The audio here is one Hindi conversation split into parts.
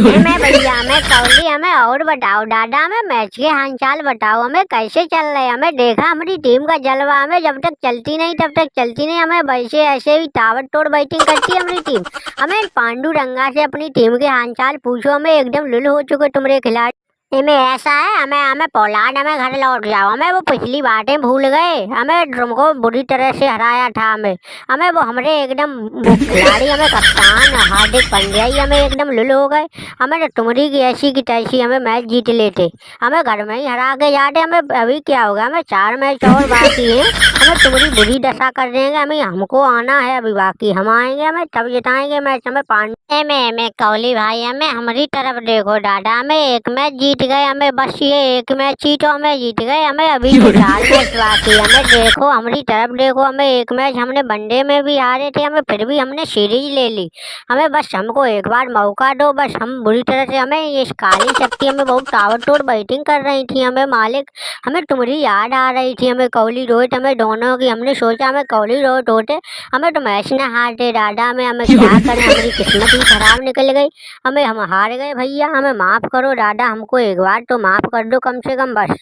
मैं भैया हमें कौली हमें और बताओ दादा हमें मैच के हालचाल बताओ हमें कैसे चल रहे हैं। हमें देखा हमारी टीम का जलवा हमें जब तक चलती नहीं तब तक चलती नहीं। हमें वैसे ऐसे ही ताबड़तोड़ बैटिंग करती है हमारी टीम। हमें पांडुरंगा से अपनी टीम के हालचाल पूछो। हमें एकदम लुल हो चुके तुम्हारे खिलाड़ी। इनमें ऐसा है हमें हमें पोलार्ड हमें घर लौट जाओ। हमें वो पिछली बातें भूल गए। हमें तुमको बुरी तरह से हराया था। हमें हमें वो हमारे एकदम वो खिलाड़ी हमें कप्तान हार्दिक पांड्या ही हमें एकदम लुल हो गए। हमें तो तुम्हारी की ऐसी की तैसी हमें मैच जीत लेते। हमें घर में ही हरा के जाते। हमें अभी क्या होगा हमें 4 मैच और बाकी है। हमें तुम्हारी बुरी दशा कर देंगे। हमें हमको आना है अभी बाकी। हम आएंगे हमें तब जिताएंगे मैच। हमें पांडे में कौली भाई हमें हमारी तरफ देखो दादा। हमें एक मैच जीत गए। हमें बस ये एक मैच जीतो हमें जीत गए। हमें अभी तो 4 मैच बाकी। हमें देखो हमारी तरफ देखो। हमें एक मैच हमने वनडे में भी हारे थे। हमें फिर भी हमने सीरीज ले ली। हमें बस हमको एक बार मौका दो। बस हम बुरी तरह से हमें ये काली शक्ति हमें बहुत ताबड़तोड़ बैटिंग कर रही थी। हमें मालिक हमें तुम्हारी याद आ रही थी। हमें कोहली रोहित हमें दोनों की हमने सोचा हमें कोहली रोहित होते हमें तो मैच न हारते दादा। हमें क्या करें हमारी किस्मत ही खराब निकल गई। हम हार गए भैया। हमें माफ़ करो दादा। हमको एक बार तो माफ़ कर दो कम से कम बस।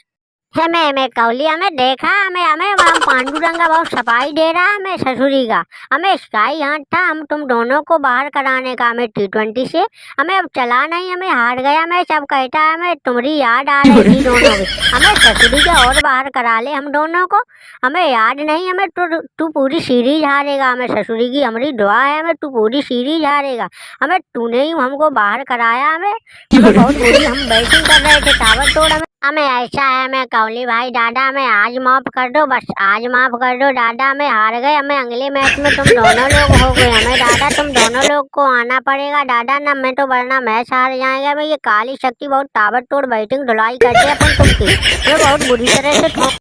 हमें कौली हमें देखा हमें हमें वहाँ पांडुरंगा बहुत सफाई दे रहा है हमें ससुरी का। हमें स्काई हाथ था हम तुम दोनों को बाहर कराने का। हमें T20 से हमें अब चला नहीं। हमें हार गया। हमें सब कहता है हमें तुम्हारी याद आ रही थी दोनों की। हमें ससुरी का और बाहर करा ले हम दोनों को। हमें याद नहीं। हमें तू पूरी सीरीज हारेगा। हमें ससुरी की हमारी दुआ है हमें तू पूरी सीरीज हारेगा। हमें तूने ही हमको बाहर कराया। हमें बहुत बुरी हम बैटिंग कर रहे थे ताबड़तोड़। हमें ऐसा है हमें कौली भाई दादा हमें आज माफ कर दो। बस आज माफ कर दो दादा। हमें हार गए। हमें अगले मैच में तुम दोनों लोग हो गए। हमें दादा तुम दोनों लोग को आना पड़ेगा दादा। ना मैं तो वरना मैच हार जाएंगे। हमें ये काली शक्ति बहुत ताबड़तोड़ बैटिंग धुलाई करते हैं अपन तुमकी। हमें बहुत बुरी तरह से